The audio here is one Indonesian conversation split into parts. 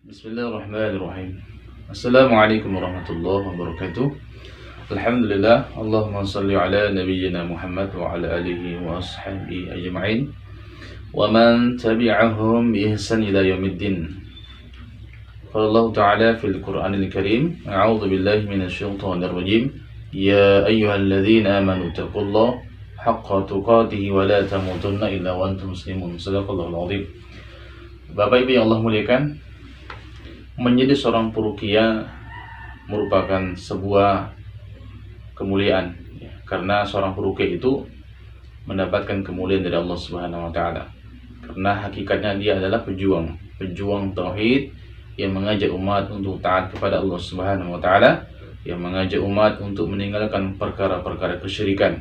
Bismillahirrahmanirrahim. Assalamualaikum warahmatullahi wabarakatuh. Alhamdulillah, Allahumma salli ala nabiyyina Muhammad wa ala alihi wa ashabihi ajma'in wa man tabi'ahum bi ihsan ila yaumiddin. Qala Allah Ta'ala fil Qur'anil Karim, a'udzu billahi minasy syaithanir rajim. Ya ayyuhalladzina amanu taqullaha haqqa tuqatih wa la tamutunna illa wa antum muslimun. Shadaqallahul azim. Bapak Ibu yang Allah muliakan, menjadi seorang peruqyah merupakan sebuah kemuliaan, karena seorang peruqyah itu mendapatkan kemuliaan dari Allah Subhanahu wa taala. Karena hakikatnya dia adalah pejuang tauhid yang mengajak umat untuk taat kepada Allah Subhanahu wa taala, yang mengajak umat untuk meninggalkan perkara-perkara kesyirikan,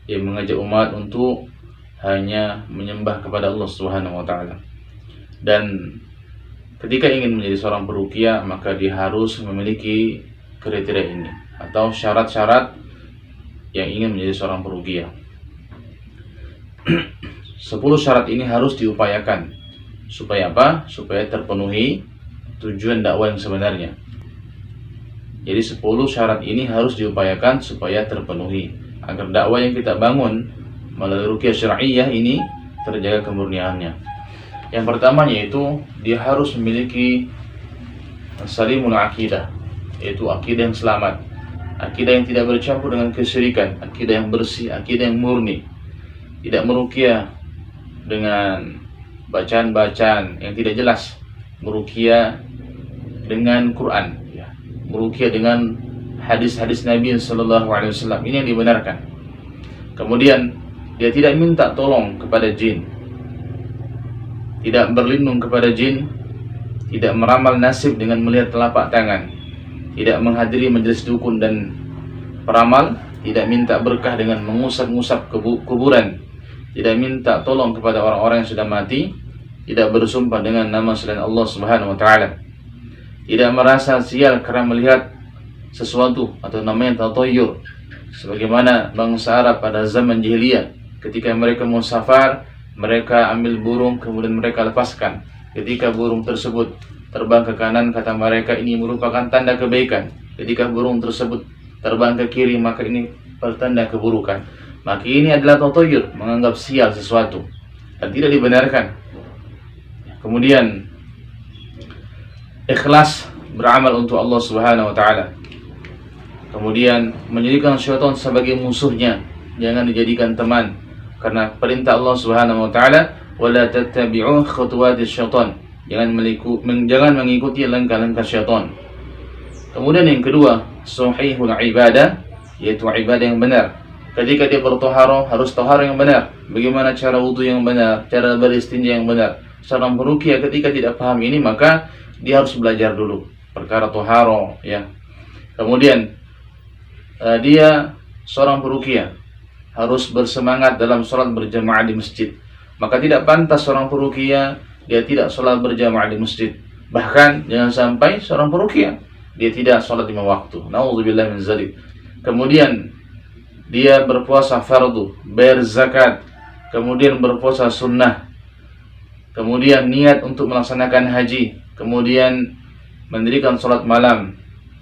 yang mengajak umat untuk hanya menyembah kepada Allah Subhanahu wa taala. Dan ketika ingin menjadi seorang peruqyah, maka dia harus memiliki kriteria ini atau syarat-syarat yang ingin menjadi seorang peruqyah. 10 syarat ini harus diupayakan. Supaya apa? Supaya terpenuhi tujuan dakwah yang sebenarnya. Jadi 10 syarat ini harus diupayakan supaya terpenuhi, agar dakwah yang kita bangun melalui ruqyah syar'iyyah ini terjaga kemurniannya. Yang pertama yaitu dia harus memiliki salimul akidah, yaitu akidah yang selamat, akidah yang tidak bercampur dengan kesyirikan, akidah yang bersih, akidah yang murni, tidak meruqyah dengan bacaan-bacaan yang tidak jelas, meruqyah dengan Quran, meruqyah dengan hadis-hadis Nabi Sallallahu Alaihi Wasallam. Ini yang dibenarkan. Kemudian dia tidak minta tolong kepada jin, tidak berlindung kepada jin, tidak meramal nasib dengan melihat telapak tangan, tidak menghadiri majelis dukun dan peramal, tidak minta berkah dengan mengusap-ngusap kuburan, tidak minta tolong kepada orang-orang yang sudah mati, tidak bersumpah dengan nama selain Allah Subhanahu wa taala, tidak merasa sial karena melihat sesuatu atau namanya tatayyur, sebagaimana bangsa Arab pada zaman jahiliyah. Ketika mereka mau safar, mereka ambil burung kemudian mereka lepaskan. Ketika burung tersebut terbang ke kanan, kata mereka ini merupakan tanda kebaikan. Ketika burung tersebut terbang ke kiri, maka ini pertanda keburukan. Maka ini adalah tatayyur, menganggap sial sesuatu, dan tidak dibenarkan. Kemudian ikhlas beramal untuk Allah Subhanahu wa taala. Kemudian menjadikan syaitan sebagai musuhnya, jangan dijadikan teman. Karena perintah Allah Subhanahu wa taala, wala tattabi'u khutuwatis syaitan, jangan mengikuti langkah-langkah syaitan. Kemudian yang kedua, sahihul ibadah, yaitu ibadah yang benar. Ketika dia bertaharah, harus taharah yang benar. Bagaimana cara wudu yang benar, cara beristinja yang benar. Seorang peruqyah ketika tidak paham ini, maka dia harus belajar dulu perkara taharah, ya. Kemudian dia seorang peruqyah harus bersemangat dalam sholat berjamaah di masjid. Maka tidak pantas seorang peruqyah dia tidak sholat berjamaah di masjid. Bahkan jangan sampai seorang peruqyah dia tidak sholat 5 waktu. Na'udzubillah min dzalik. Kemudian dia berpuasa fardu, bayar zakat, kemudian berpuasa sunnah, kemudian niat untuk melaksanakan haji, kemudian mendirikan sholat malam,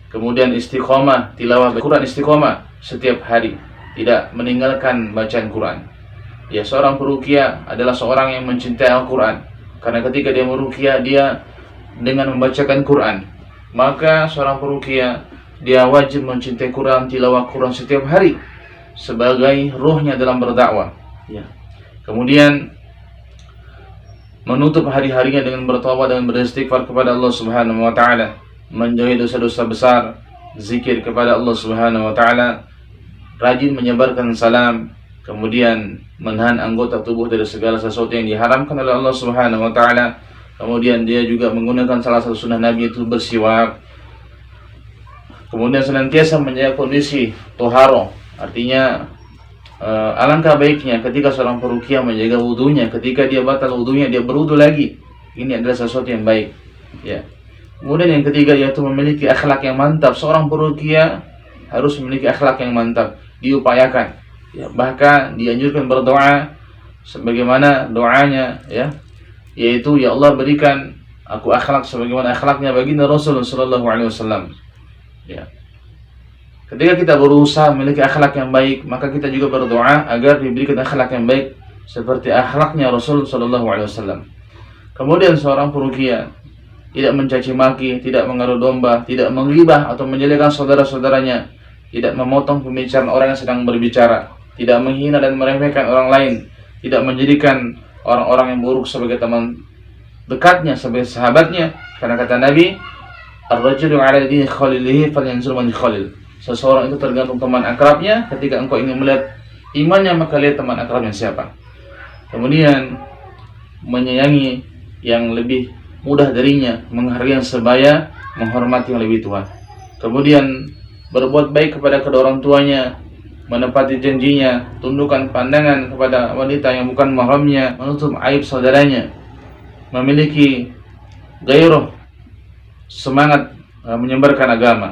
kemudian istiqomah, tilawah Quran istiqomah setiap hari, tidak meninggalkan bacaan Quran. Ya, seorang peruqyah adalah seorang yang mencintai Al-Quran. Karena ketika dia meruqyah, dia dengan membacakan Quran, maka seorang peruqyah dia wajib mencintai Quran, tilawah Quran setiap hari sebagai ruhnya dalam berdakwah. Ya. Kemudian menutup hari-harinya dengan bertaubat dan beristighfar kepada Allah Subhanahu wa taala, menjauhi dosa-dosa besar, zikir kepada Allah Subhanahu wa taala, rajin menyebarkan salam, kemudian menahan anggota tubuh dari segala sesuatu yang diharamkan oleh Allah Subhanahu wa taala. Kemudian dia juga menggunakan salah satu sunnah Nabi, itu bersiwak. Kemudian senantiasa menjaga kondisi toharo, artinya alangkah baiknya ketika seorang peruqyah menjaga wudunya. Ketika dia batal wudunya, dia berwudu lagi. Ini adalah sesuatu yang baik, ya. Kemudian yang ketiga yaitu memiliki akhlak yang mantap. Seorang peruqyah harus memiliki akhlak yang mantap, diupayakan, ya. Bahkan dianjurkan berdoa sebagaimana doanya, ya, yaitu ya Allah berikan aku akhlak sebagaimana akhlaknya baginda Rasul sallallahu alaihi wasallam. Ya. Ketika kita berusaha memiliki akhlak yang baik, maka kita juga berdoa agar diberikan akhlak yang baik seperti akhlaknya Rasul sallallahu alaihi wasallam. Kemudian seorang peruqyah tidak mencaci maki, tidak mengadu domba, tidak menggibah atau menjelekkan saudara-saudaranya, tidak memotong pembicaraan orang yang sedang berbicara, tidak menghina dan meremehkan orang lain, tidak menjadikan orang-orang yang buruk sebagai teman dekatnya, sebagai sahabatnya. Karena kata Nabi, ar-rajulu 'ala dini khalilihi falyanzur man khalil. Seseorang itu tergantung teman akrabnya. Ketika engkau ingin melihat imannya, maka lihat teman akrabnya siapa. Kemudian menyayangi yang lebih mudah darinya, menghargai yang sebaya, menghormati yang lebih tua. Kemudian berbuat baik kepada kedua orang tuanya, menepati janjinya, tundukkan pandangan kepada wanita yang bukan mahramnya, menutup aib saudaranya, memiliki gairah, semangat menyebarkan agama.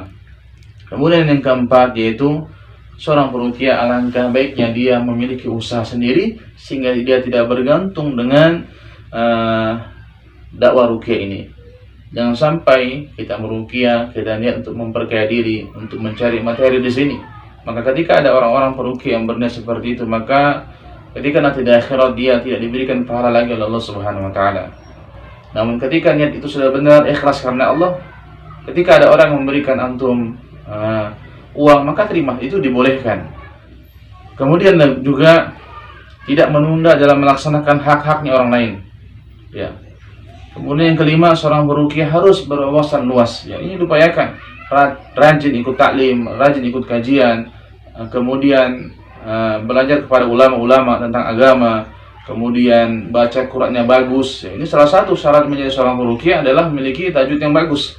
Kemudian yang keempat yaitu seorang peruqyah alangkah baiknya dia memiliki usaha sendiri sehingga dia tidak bergantung dengan dakwah ruqyah ini. Jangan sampai kita meruqyah, kita niat untuk memperkaya diri, untuk mencari materi di sini. Maka ketika ada orang-orang peruqyah yang berniat seperti itu, maka ketika nanti di akhirat dia tidak diberikan pahala lagi oleh Allah Subhanahu wa taala. Namun ketika niat itu sudah benar, ikhlas karena Allah, ketika ada orang memberikan antum uang, maka terima, itu dibolehkan. Kemudian juga tidak menunda dalam melaksanakan hak-haknya orang lain. Ya. Kemudian yang kelima, seorang peruqyah harus berwawasan luas. Ya, ini diupayakan. Rajin ikut taklim, rajin ikut kajian, kemudian belajar kepada ulama-ulama tentang agama, kemudian baca Qur'annya bagus. Ya, ini salah satu syarat menjadi seorang peruqyah adalah memiliki tajwid yang bagus.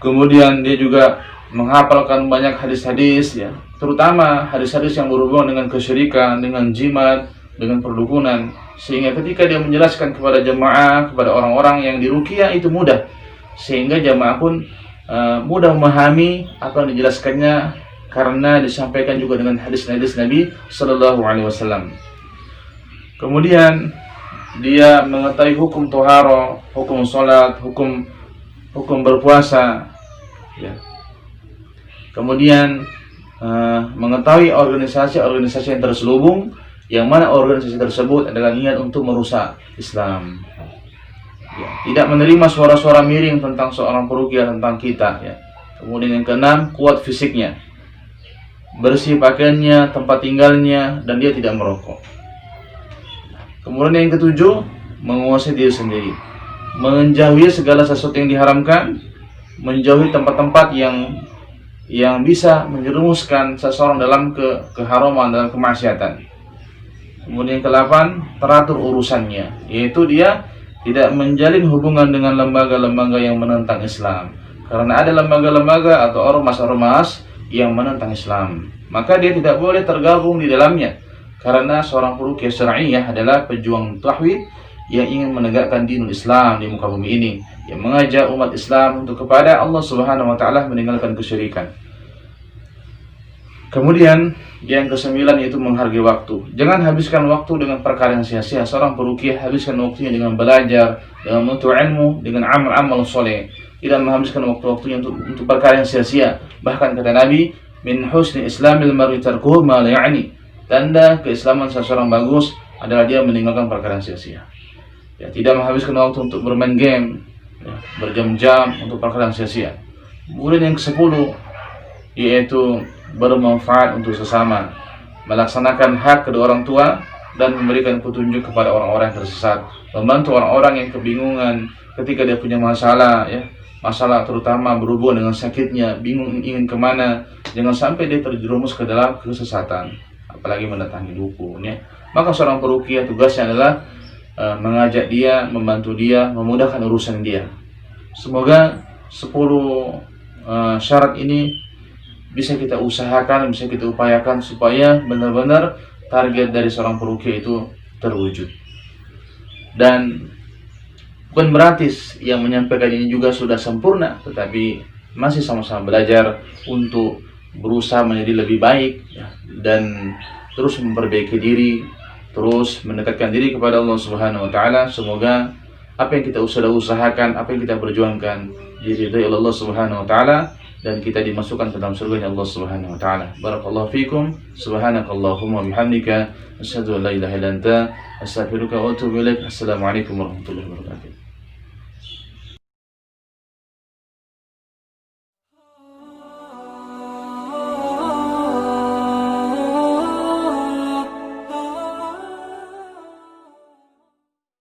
Kemudian dia juga menghafalkan banyak hadis-hadis, ya, terutama hadis-hadis yang berhubungan dengan kesyirikan, dengan jimat, dengan perdukunan, sehingga ketika dia menjelaskan kepada jemaah, kepada orang-orang yang diruqyah itu mudah, sehingga jemaah pun mudah memahami apa yang dijelaskannya karena disampaikan juga dengan hadis-hadis Nabi sallallahu alaihi wasallam. Kemudian dia mengetahui hukum toharo, hukum salat, hukum berpuasa, ya. Kemudian mengetahui organisasi-organisasi yang terselubung, yang mana organisasi tersebut adalah niat untuk merusak Islam. Ya, tidak menerima suara-suara miring tentang seorang peruqyah, tentang kita. Ya. Kemudian yang keenam, kuat fisiknya, bersih pakaiannya, tempat tinggalnya, dan dia tidak merokok. Kemudian yang ketujuh, menguasai diri sendiri, menjauhi segala sesuatu yang diharamkan, menjauhi tempat-tempat yang bisa menjerumuskan seseorang dalam keharaman, dalam kemaksiatan. Kemudian yang ke-8, teratur urusannya, yaitu dia tidak menjalin hubungan dengan lembaga-lembaga yang menentang Islam. Karena ada lembaga-lembaga atau ormas-ormas yang menentang Islam, maka dia tidak boleh tergabung di dalamnya. Karena seorang peruqyah syar'iyyah adalah pejuang tauhid yang ingin menegakkan dinul Islam di muka bumi ini, yang mengajak umat Islam untuk kepada Allah Subhanahu wa taala, meninggalkan kesyirikan. Kemudian yang ke-9 yaitu menghargai waktu. Jangan habiskan waktu dengan perkara yang sia-sia. Seorang peruqyah habiskan waktunya dengan belajar, dengan menuntut ilmu, dengan amal-amal soleh. Tidak menghabiskan waktu-waktunya untuk perkara yang sia-sia. Bahkan kata Nabi, min husni islamil mar'i tarkuhu ma la ya'ni. Tanda keislaman seseorang bagus adalah dia meninggalkan perkara yang sia-sia. Ya, tidak menghabiskan waktu untuk bermain game, ya, berjam-jam untuk perkara yang sia-sia. Kemudian yang ke-10 yaitu bermanfaat untuk sesama, melaksanakan hak kedua orang tua dan memberikan petunjuk kepada orang-orang yang tersesat, membantu orang-orang yang kebingungan ketika dia punya masalah, ya, masalah terutama berhubungan dengan sakitnya, bingung ingin kemana, jangan sampai dia terjerumus ke dalam kesesatan, apalagi mendatangi dukun, ya. Maka seorang peruqyah tugasnya adalah mengajak dia, membantu dia, memudahkan urusan dia. Semoga 10 syarat ini bisa kita usahakan, bisa kita upayakan supaya benar-benar target dari seorang peruqyah itu terwujud. Dan bukan berarti yang menyampaikan ini juga sudah sempurna, tetapi masih sama-sama belajar untuk berusaha menjadi lebih baik, ya, dan terus memperbaiki diri, terus mendekatkan diri kepada Allah Subhanahu wa taala. Semoga apa yang kita sudah usahakan, apa yang kita perjuangkan diridhai oleh Allah Subhanahu wa taala dan kita dimasukkan ke dalam surga Allah Subhanahu wa taala. Barakallahu fikum. Subhanakallahumma bihamdika asyhadu an la ilaha illa anta astaghfiruka wa atubu ilaik. Assalamualaikum warahmatullahi wabarakatuh.